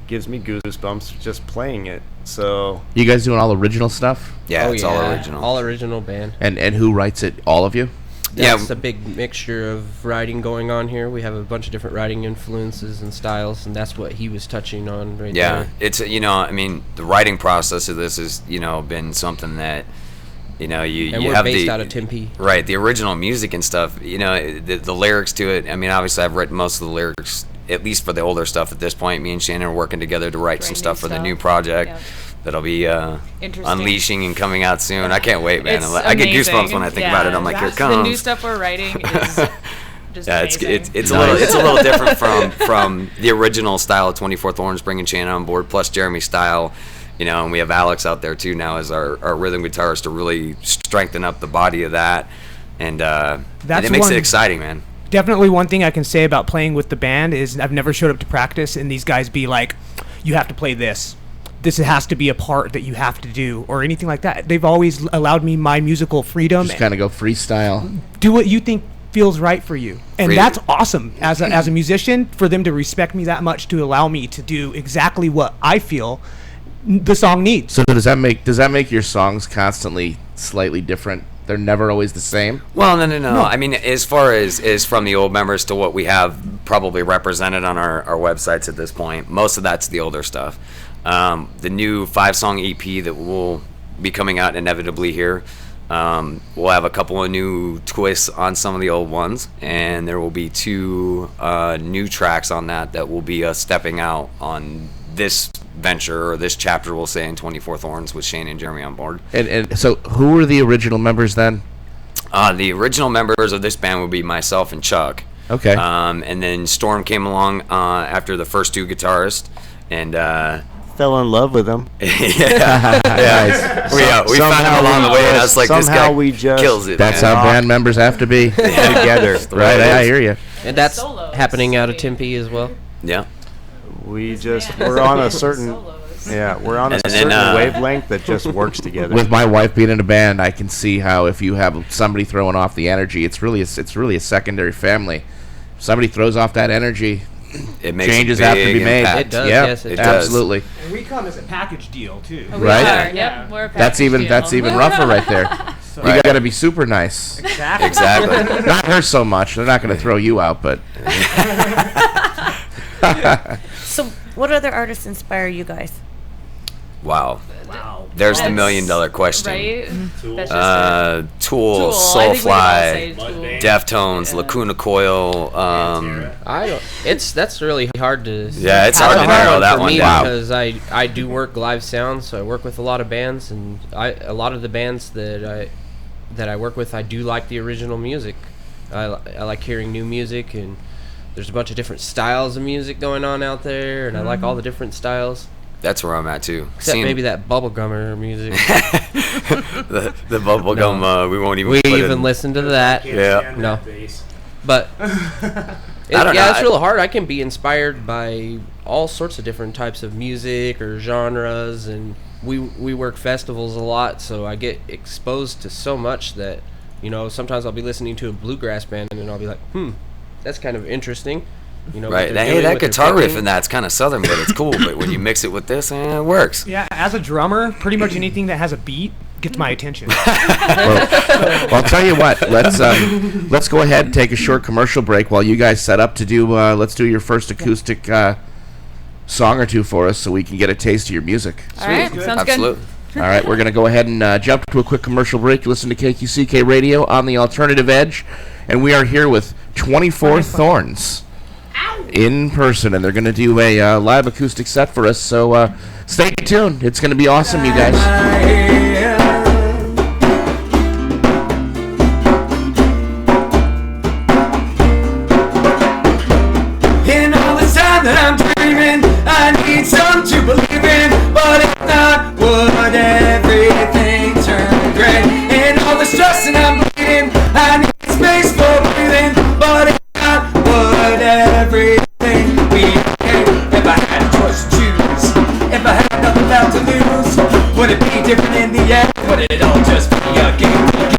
gives me goosebumps just playing it. So You guys doing all original stuff? Yeah, it's all original. All original band. And who writes it? All of you? That's a big mixture of writing going on here. We have a bunch of different writing influences and styles, and that's what he was touching on right there. Yeah, it's, I mean, the writing process of this has, been something that, you we're have based out of Tempe. Right, the original music and stuff, the lyrics to it. I mean, obviously I've written most of the lyrics, at least for the older stuff at this point. Me and Shannon are working together to write some stuff for the new project. Yep. That'll be unleashing and coming out soon. I can't wait, man. I get goosebumps when I think about it. I'm like, here it comes. The new stuff we're writing is just amazing. It's a little different from the original style of 24 Thorns, bringing Janna on board, plus Jeremy's style. And we have Alex out there too now as our rhythm guitarist to really strengthen up the body of that, and it makes it exciting, man. Definitely one thing I can say about playing with the band is I've never showed up to practice and these guys be like, you have to play this. This has to be a part that you have to do, or anything like that. They've always allowed me my musical freedom. Just kind of go freestyle. Do what you think feels right for you. And that's awesome as a musician, for them to respect me that much, to allow me to do exactly what I feel the song needs. So does that make your songs constantly slightly different? They're never always the same? Well, no. I mean, as far as from the old members to what we have probably represented on our websites at this point, most of that's the older stuff. The new 5-song EP that will be coming out inevitably here, we'll have a couple of new twists on some of the old ones, and there will be 2 new tracks on that will be us stepping out on this venture, or this chapter, we'll say, in 24 Thorns with Shane and Jeremy on board. And so who were the original members then? The original members of this band would be myself and Chuck. Okay. And then Storm came along after the first 2 guitarists, and fell in love with them. Yeah. Nice. We found him along the way, and I was like, this guy kills it. That's how band members have to be together. Right, I hear you. And that's happening out of Tempe as well. Yeah. We're on a certain wavelength that just works together. With my wife being in a band, I can see how if you have somebody throwing off the energy, it's really a secondary family. If somebody throws off that energy, changes have to be made. It does. Yes, it does. Absolutely. And we come as a package deal too. Right? Yep, we're a package That's deal. even rougher right there. So you got to be super nice. Exactly. Not her so much. They're not going to throw you out, but. So, what other artists inspire you guys? Wow. There's the $1 million question. Right? Tool, Soulfly, Deftones, Lacuna Coil. That's really hard to. Yeah, it's hard to narrow that one down because I do work live sound, so I work with a lot of bands, and a lot of the bands that I work with, I do like the original music. I like hearing new music, and there's a bunch of different styles of music going on out there, and I like all the different styles. That's where I'm at too. Except maybe that bubblegummer music. the bubblegum, we won't even. We even listen to that. Yeah. No. But it's real hard. I can be inspired by all sorts of different types of music or genres, and we work festivals a lot, so I get exposed to so much that sometimes I'll be listening to a bluegrass band and I'll be like, that's kind of interesting. Right. Hey, that guitar riff in that's kind of southern, but it's cool. But when you mix it with this, it works. Yeah, as a drummer, pretty much anything that has a beat gets my attention. Well, I'll tell you what. Let's go ahead and take a short commercial break while you guys set up to do. Let's do your first acoustic song or two for us, so we can get a taste of your music. All right, sounds Absolutely. good. All right, we're gonna go ahead and jump to a quick commercial break. You listen to KQCK Radio on the Alternative Edge, and we are here with 24 Thorns in person, and they're going to do a live acoustic set for us, so stay tuned. It's going to be awesome, you guys. In all the time that I'm dreaming, I need some to believe in, but if not, would everything turn gray? In all the stress and I'm bleeding, I need space for breathing, but if not, would everything be okay? If I had a choice to choose, if I had nothing left to lose, would it be different in the end? Would it all just be a game again?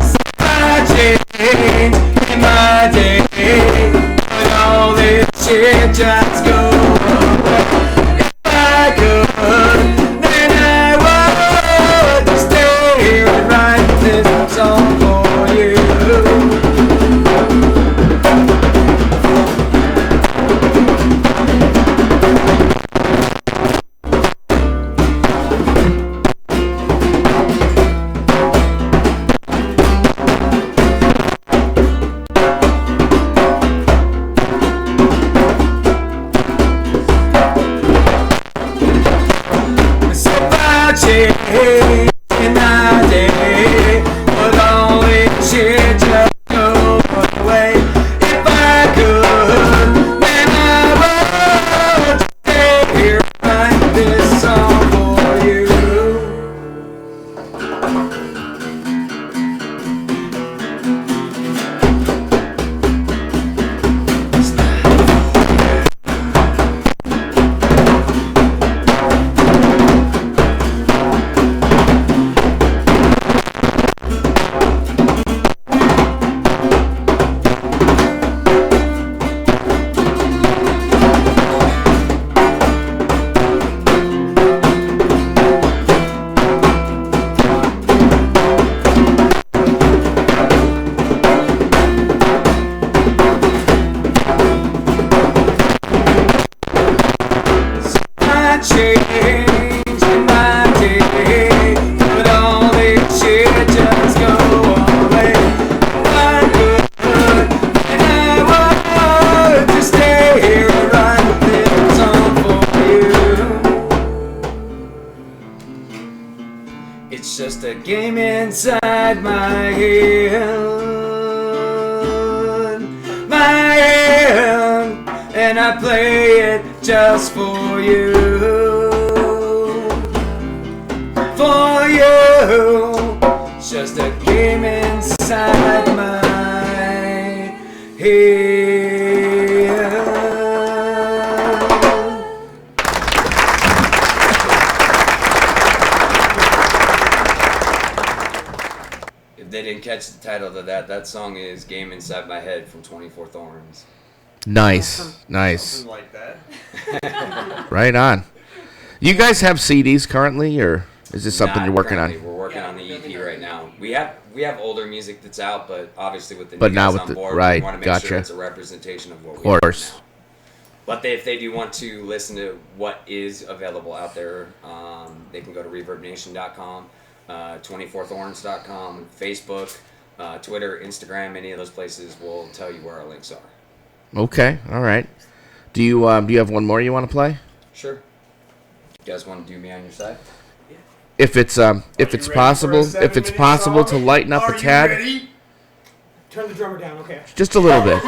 So I change in my day, but all this shit just go away. might change in my day, but all this shit just go away. What good and I would to stay here and write this song for you. It's just a game inside my head, and I play it just for you, for you. It's just a game inside my head. If they didn't catch the title to that song is Game Inside My Head from 24 Thorns. Nice. Something like that. Right on. You guys have CDs currently, or is this something Not you're working currently. on? We're working on the EP right now. We have older music that's out, but obviously with the new But now guys with on the- board, right, we want to make gotcha. sure it's a representation of what Of we have course. now. But if they do want to listen to what is available out there, they can go to ReverbNation.com, 24thorns.com, Facebook, Twitter, Instagram. Any of those places will tell you where our links are. Okay, all right. Do you have one more you want to play? Sure. You guys want to do Me on Your Side? If it's possible, to lighten up a tad, Turn the drummer down, okay. just a little bit.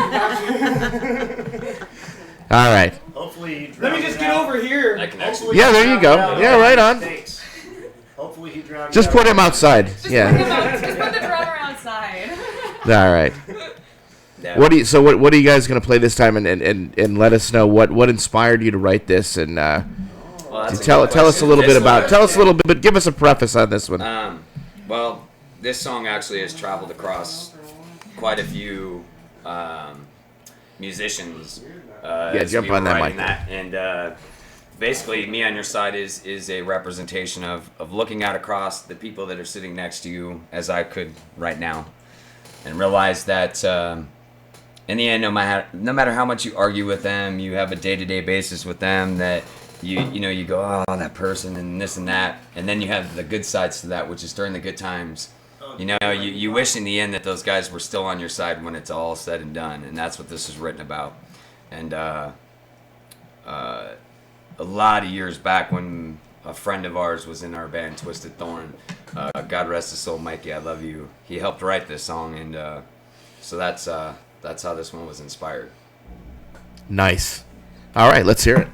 All right. Hopefully, Let me just get over here. I can actually. Yeah, there you go. Yeah, right on. Thanks. Hopefully he drowned. Just put him outside. Yeah. Just put the drummer outside. All right. Yeah. What are you guys gonna play this time, and let us know what inspired you to write this, and Well, that's a tell good us a question. little bit This about one- but give us a preface on this one. Well, this song actually has traveled across quite a few musicians. Yeah, as jump we were on that writing mic. And basically, Me on Your Side is a representation of looking out across the people that are sitting next to you, as I could right now, and realize that in the end, no matter how much you argue with them, you have a day-to-day basis with them that you go, oh, that person and this and that, and then you have the good sides to that, which is during the good times. You wish in the end that those guys were still on your side when it's all said and done, and that's what this is written about. And a lot of years back, when a friend of ours was in our band, Twisted Thorn, God rest his soul, Mikey, I love you. He helped write this song, and so that's how this one was inspired. Nice. All right, let's hear it.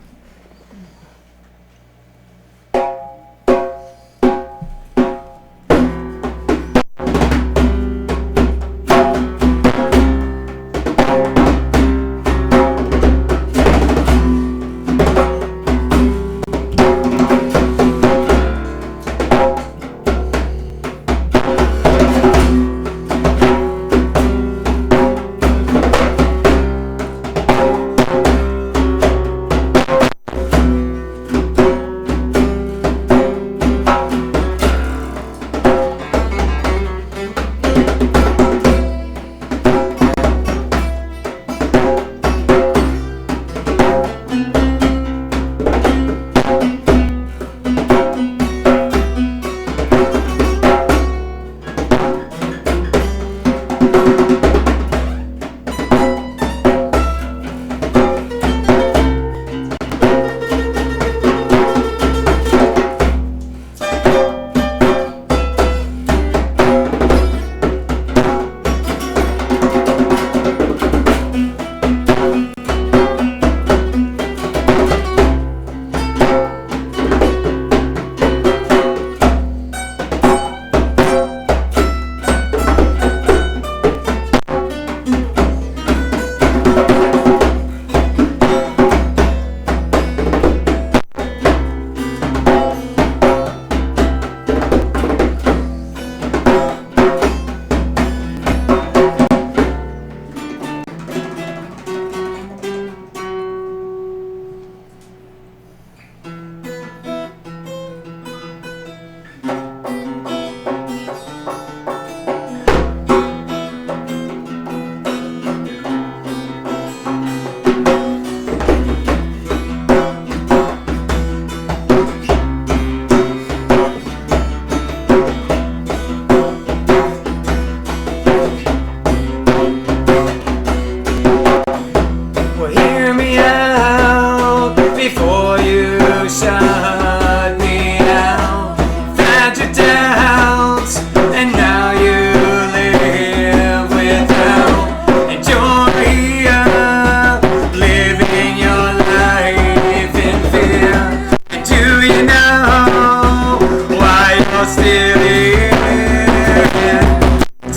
before you shut me out. Found your doubts, and now you live without. And you're here, living your life in fear. And do you know why you're still here?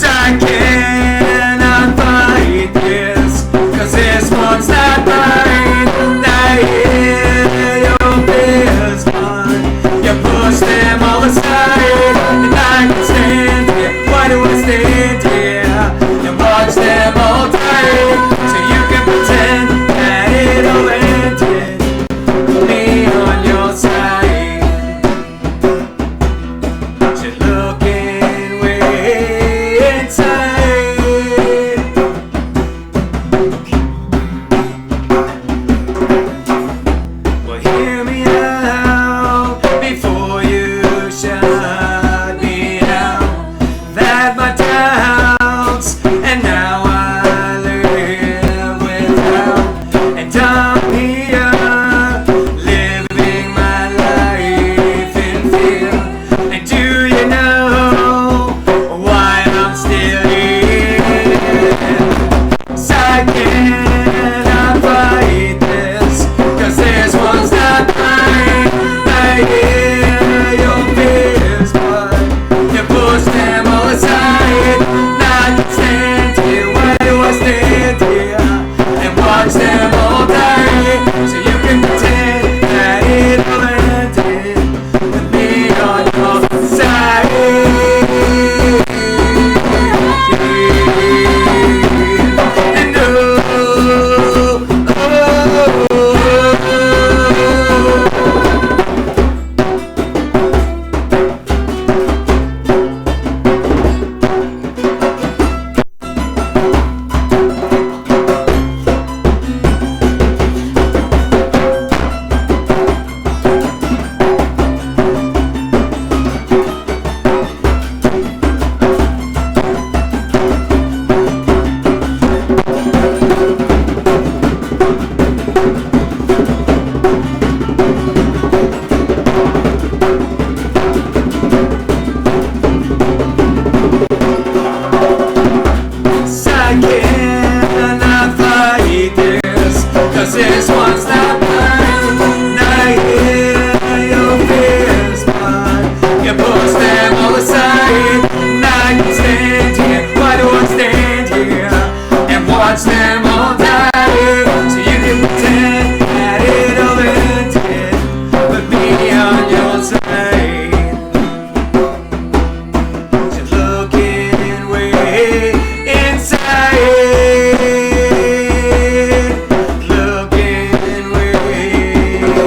I cannot fight this, 'cause this one's not mine. I hear your fears, but you push them all aside. And I can stand here, why do I stand here and watch them all die? So you can pretend that it all ended with me on your side. But you're looking way inside. Well, hear me out before you shut me out. That my doubts, and now I live without. And I'm here, living my life in fear. And do you know why I'm still here? 'Cause I cannot fight this, 'cause this one's not mine. I hear your fears, but you push them all aside. Now I can stand here, why do I stand here and watch them all die? So you can pretend that it all ended with me on your side. And I cannot fight this, 'cause this one's not mine. I hear your fears, but you push them all aside. Now I can stand here, why do I stand here and watch them all die? So you can pretend that it all ended with me on your side. Just looking way inside, looking way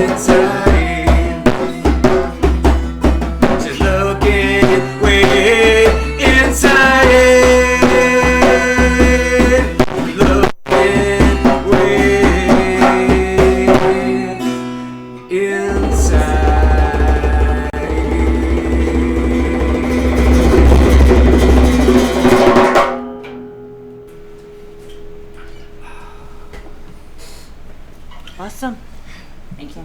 inside, just looking way inside, looking way inside. Awesome. Thank you.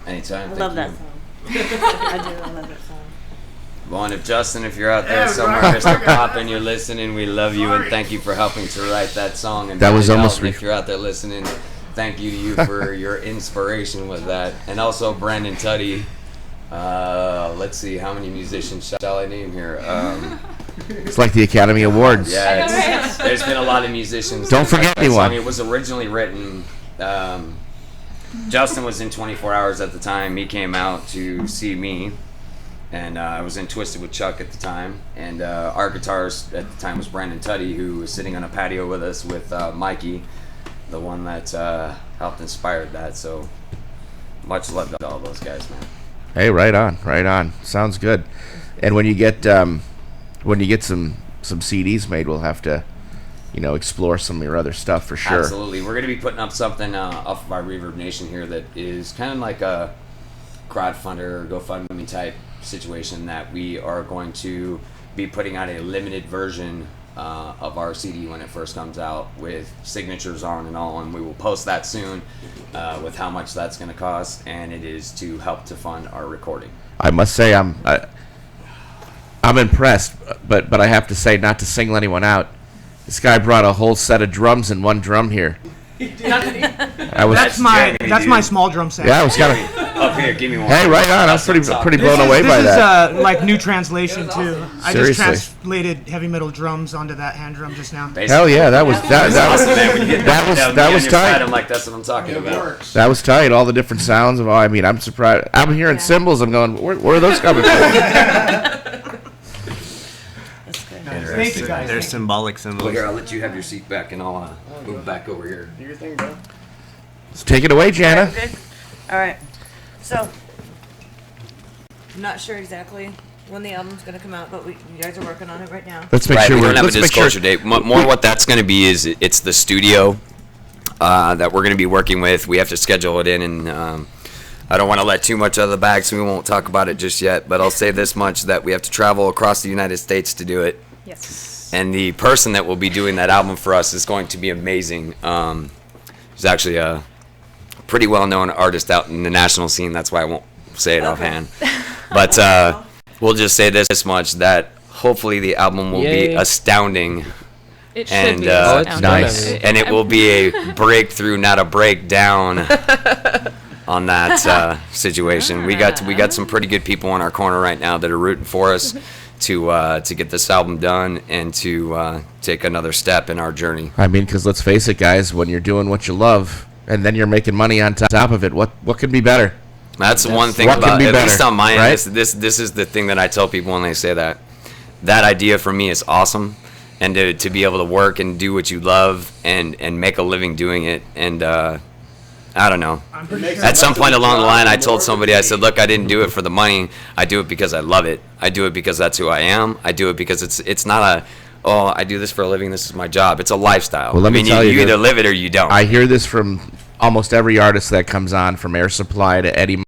Anytime. I thank love you. that song. I do. I love that song. Well, if Justin, if you're out there somewhere, Mr. Pop, and you're listening, we love you and thank you for helping to write that song. And That was Brandon almost Elton, if you're out there listening, thank you to you for your inspiration with that, and also Brandon Tuddy. Let's see, how many musicians shall I name here? It's like the Academy Awards. Yeah, there's been a lot of musicians. Don't forget that anyone. song. It was originally written. Justin was in 24 Hours at the time. He came out to see me, and I was in Twisted with Chuck at the time. And our guitarist at the time was Brandon Tuddy, who was sitting on a patio with us with Mikey, the one that helped inspire that. So much love to all those guys, man. Hey, right on, right on. Sounds good. And when you get some CDs made, we'll have to, explore some of your other stuff for sure. Absolutely. We're going to be putting up something off of our Reverb Nation here that is kind of like a crowdfunder or GoFundMe type situation that we are going to be putting out a limited version of our CD when it first comes out, with signatures on and all, and we will post that soon with how much that's going to cost, and it is to help to fund our recording. I must say I'm impressed, but I have to say, not to single anyone out, this guy brought a whole set of drums and one drum here. That's my small drum set. Yeah, I was kind of. Up here, give me one. Hey, right on. I was pretty blown away by that. This is like new translation too. I Seriously. just translated heavy metal drums onto that hand drum just now. Hell yeah, that was Awesome, man. When you hit that was your tight. side, I'm like, that's what I'm talking about. That was tight. All the different sounds of. I mean, I'm surprised. I'm hearing cymbals. I'm going. Where are those coming from? Thank you guys. They're symbolic symbols. Well, here, I'll let you have your seat back, and I'll move back over here. Do your thing, bro. Let's take it away, Janna. Good. All right. So, I'm not sure exactly when the album's going to come out, but you guys are working on it right now. Let's make Right, sure we don't have a let's make sure. disclosure date. More what that's going to be is it's the studio that we're going to be working with. We have to schedule it in, and I don't want to let too much out of the bag, so we won't talk about it just yet. But I'll say this much, that we have to travel across the United States to do it. Yes. And the person that will be doing that album for us is going to be amazing. He's actually a pretty well-known artist out in the national scene. That's why I won't say it offhand. But we'll just say this much, that hopefully the album will be astounding. It should And be it's nice. and it will be a breakthrough, not a breakdown on that situation. We got some pretty good people in our corner right now that are rooting for us to get this album done and to take another step in our journey. I mean, because let's face it, guys. When you're doing what you love, and then you're making money on top of it, what could be better? That's the one thing what can about, be at better, least on my end, right? this is the thing that I tell people when they say that. That idea for me is awesome, and to be able to work and do what you love and make a living doing it. And I don't know. At some point along the line, I told somebody, I said, look, I didn't do it for the money. I do it because I love it. I do it because that's who I am. I do it because it's not I do this for a living, this is my job. It's a lifestyle. Well, let me tell you, you either live it or you don't. I hear this from almost every artist that comes on, from Air Supply to Eddie